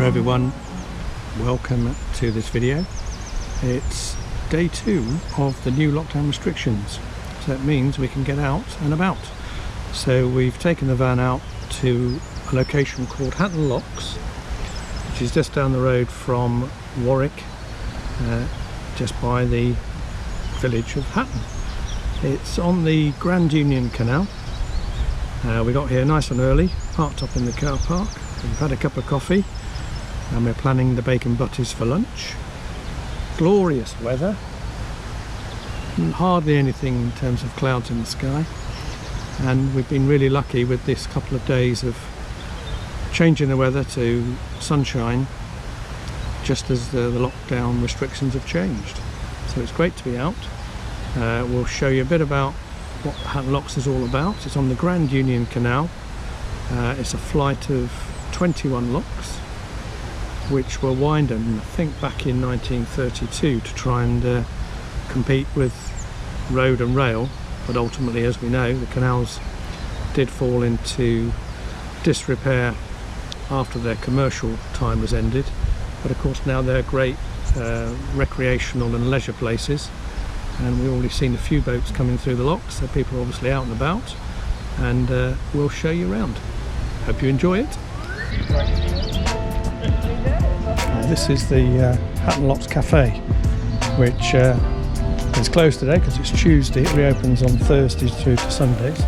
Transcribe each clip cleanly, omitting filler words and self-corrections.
everyone, welcome to this video. It's day 2 of the new lockdown restrictions, so it means we can get out and about. So we've taken the van out to a location called Hatton Locks, which is just down the road from Warwick, just by the village of Hatton. It's on the Grand Union Canal. We got here nice and early, parked up in the car park. We've had a cup of coffee and we're planning the bacon butties for lunch. Glorious weather, hardly anything in terms of clouds in the sky, and we've been really lucky with this couple of days of changing the weather to sunshine just as the lockdown restrictions have changed. So it's great to be out. We'll show you a bit about what Hatton Locks is all about. It's on the Grand Union Canal. It's a flight of 21 locks which were widened, I think, back in 1932 to try and compete with road and rail, but ultimately, as we know, the canals did fall into disrepair after their commercial time was ended. But of course now they're great recreational and leisure places, and we've already seen a few boats coming through the locks, so people are obviously out and about, and we'll show you around. Hope you enjoy it. This is the Hatton Locks Cafe, which is closed today because it's Tuesday. It reopens on Thursdays through to Sundays.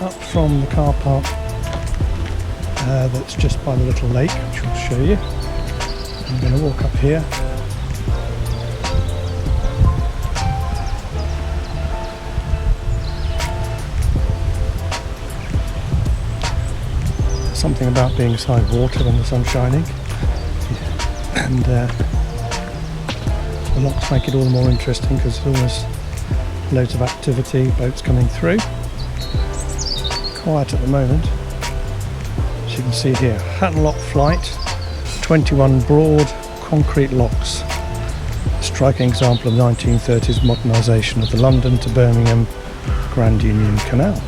Up from the car park that's just by the little lake, which I'll show you. I'm going to walk up here. Something about being beside water when the sun's shining, and the locks make it all the more interesting because there's always loads of activity, boats coming through. Quiet at the moment, as you can see here. Hatton Lock flight, 21 broad concrete locks. A striking example of 1930s modernisation of the London to Birmingham Grand Union Canal.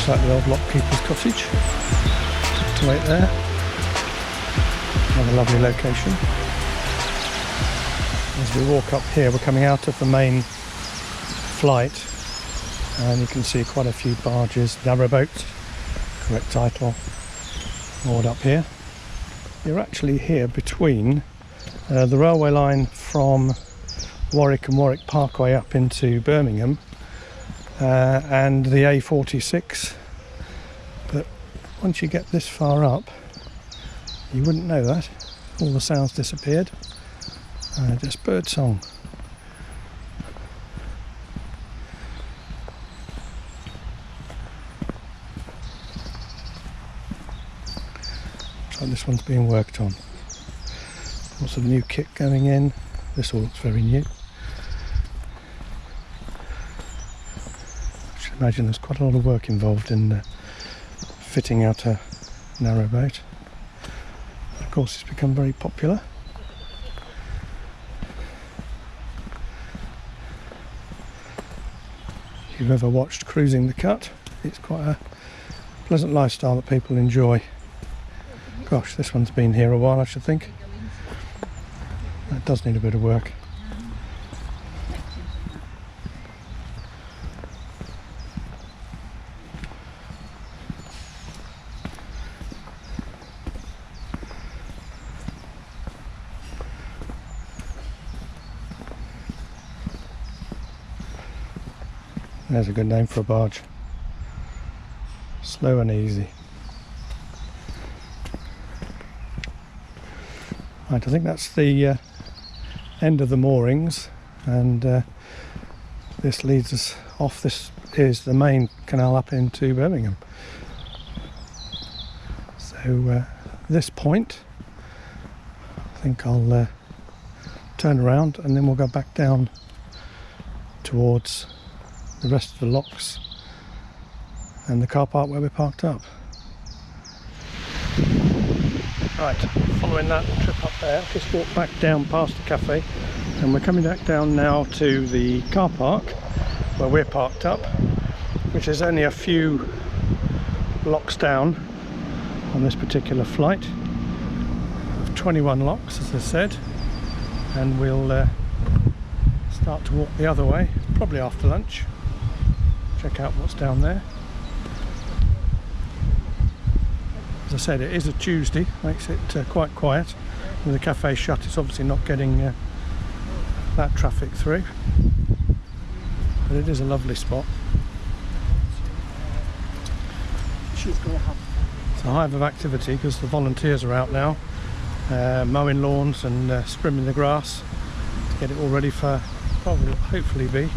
Like the old lockkeeper's cottage, tucked away there. Another lovely location. As we walk up here, we're coming out of the main flight, and you can see quite a few barges, narrowboats, correct title, moored up here. You're actually here between the railway line from Warwick and Warwick Parkway up into Birmingham, and the A46, but once you get this far up you wouldn't know that. All the sounds disappeared, just bird song. Looks like this one's being worked on. Lots of new kit going in, This all looks very new. I should imagine there's quite a lot of work involved in fitting out a narrowboat. Of course, it's become very popular. If you've ever watched Cruising the Cut, it's quite a pleasant lifestyle that people enjoy. Gosh, this one's been here a while, I should think. That does need a bit of work. There's a good name for a barge. Slow and easy. Right, I think that's the end of the moorings, and this leads us off. This is the main canal up into Birmingham. So this point, I think I'll turn around and then we'll go back down towards the rest of the locks and the car park where we're parked up. Right, following that trip up there, just walked back down past the cafe, and we're coming back down now to the car park where we're parked up, which is only a few locks down on this particular flight. 21 locks, as I said, and we'll start to walk the other way, probably after lunch. Check out what's down there. As I said, it is a Tuesday, makes it quite quiet. With the cafe shut, it's obviously not getting that traffic through, but it is a lovely spot. It's a hive of activity because the volunteers are out now, mowing lawns and sprimming the grass to get it all ready for hopefully be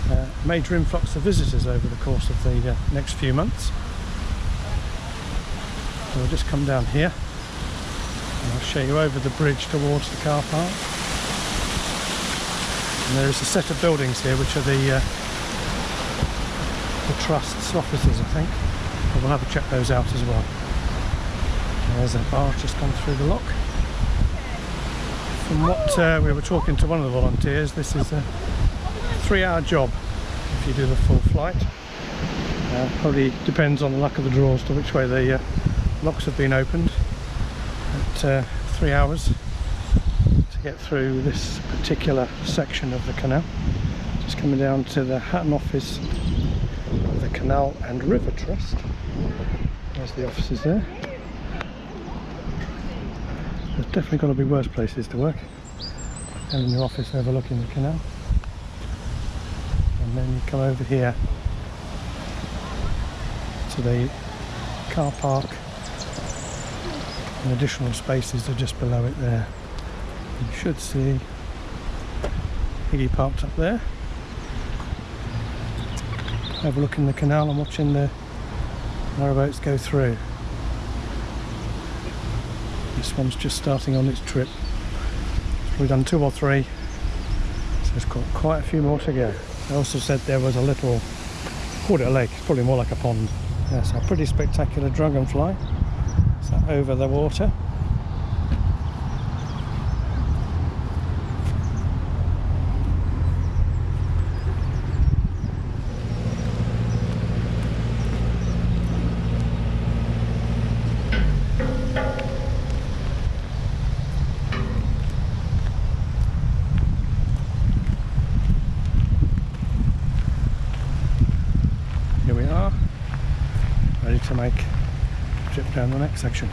a major influx of visitors over the course of the next few months. So we'll just come down here and I'll show you over the bridge towards the car park. And there is a set of buildings here which are the Trust's offices, I think. But we'll have to check those out as well. There's a barge just gone through the lock. From what we were talking to one of the volunteers, this is a 3-hour job if you do the full flight. Probably depends on the luck of the draw as to which way the locks have been opened. At 3 hours to get through this particular section of the canal. Just coming down to the Hatton office of the Canal and River Trust. There's the offices there. There's definitely got to be worse places to work. Having your office overlooking the canal. And then you come over here to the car park, and additional spaces are just below it there. You should see Iggy parked up there, overlooking the canal and watching the narrowboats go through. This one's just starting on its trip. We've done 2 or 3, so it's got quite a few more to go. I also said there was a little, called it a lake, it's probably more like a pond. Yes, a pretty spectacular dragonfly. So over the water. Here we are, ready to make a trip down the next section.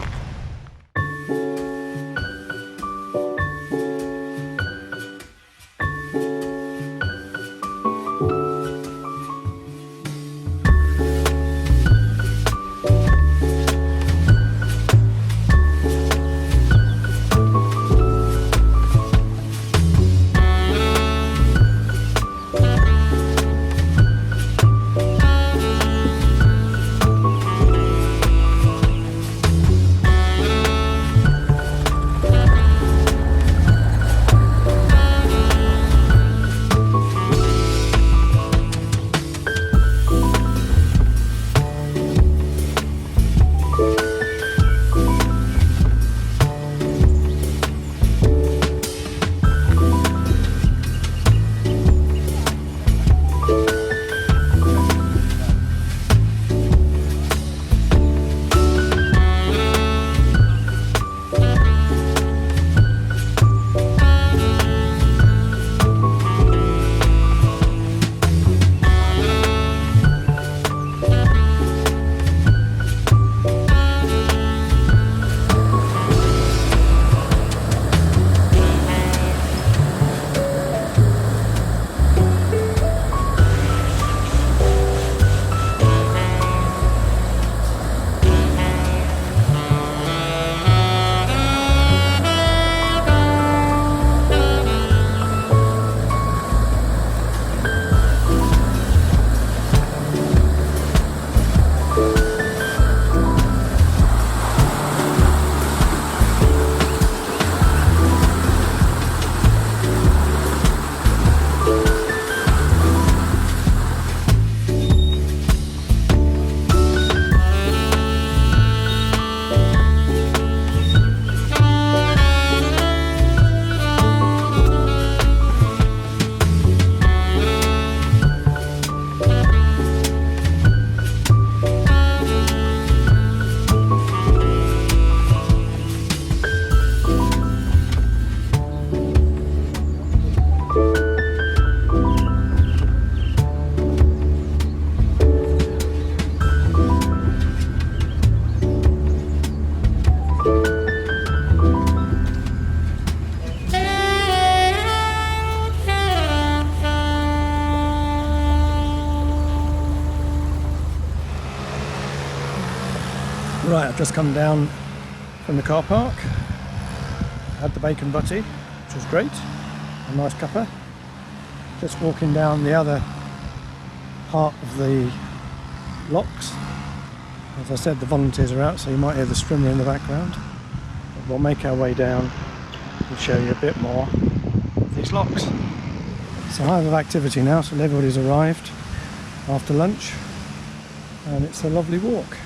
Right, I've just come down from the car park, had the bacon butty, which was great, a nice cuppa. Just walking down the other part of the locks. As I said, the volunteers are out, so you might hear the streamer in the background. But we'll make our way down and show you a bit more of these locks. It's a hive of activity now, so everybody's arrived after lunch, and it's a lovely walk.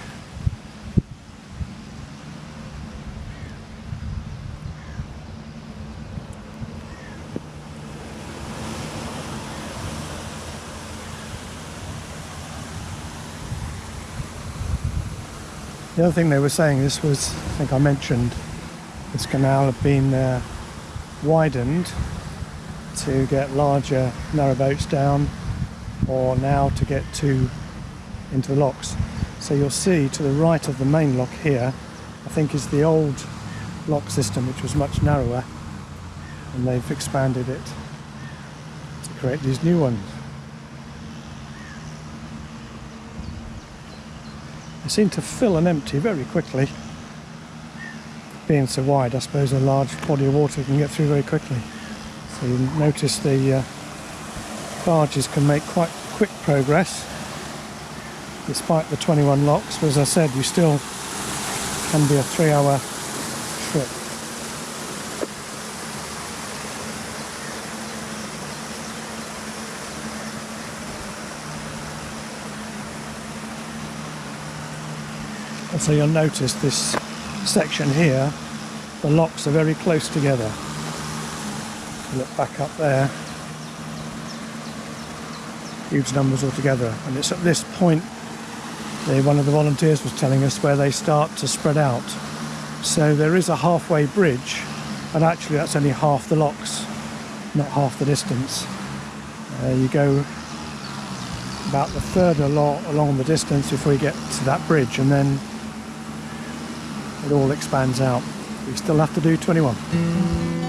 The other thing they were saying, this was, I think I mentioned, this canal had been widened to get larger narrow boats down, or now to get into the locks. So you'll see to the right of the main lock here, I think is the old lock system, which was much narrower, and they've expanded it to create these new ones. They seem to fill and empty very quickly. Being so wide, I suppose a large body of water can get through very quickly. So you notice the barges can make quite quick progress despite the 21 locks. But as I said, you still can be a 3-hour trip. And so you'll notice this section here, the locks are very close together. Look back up there, huge numbers altogether, and it's at this point, one of the volunteers was telling us, where they start to spread out. So there is a halfway bridge, and actually that's only half the locks, not half the distance. You go about the third along the distance before you get to that bridge, and then it all expands out. We still have to do 21.